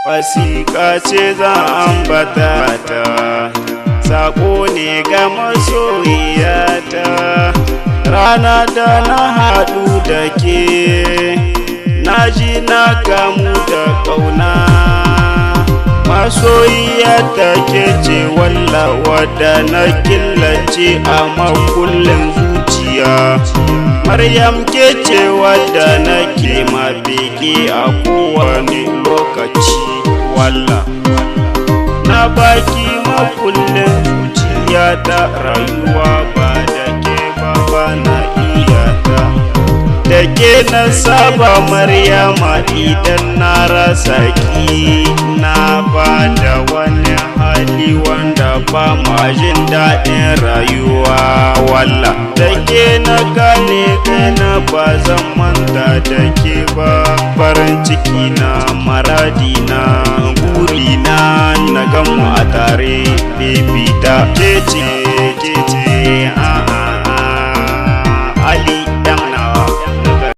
wasiƙa ce zan ambata ta, saƙo ne ga masoyiyata. Rana da na haɗu da ke, na ji na kamu da ƙauna. Masoyiyata ke ce walla wadda na killace a makullin zuciya. Maryam ke ce wadda nake mabege a kowane lokaci. Walla na baki makullin zuciya ta, rayuwa ba da ke ba na iyata. Da ke na saba Maryama, idan na rasa ki na ba da wani hali wanda ba ma jin daɗin rayuwa. Walla da ke na gane kaina, ba zan manta da ke ba. Farin ciki na, maradi na, buri na gamu a tare, baby ta ce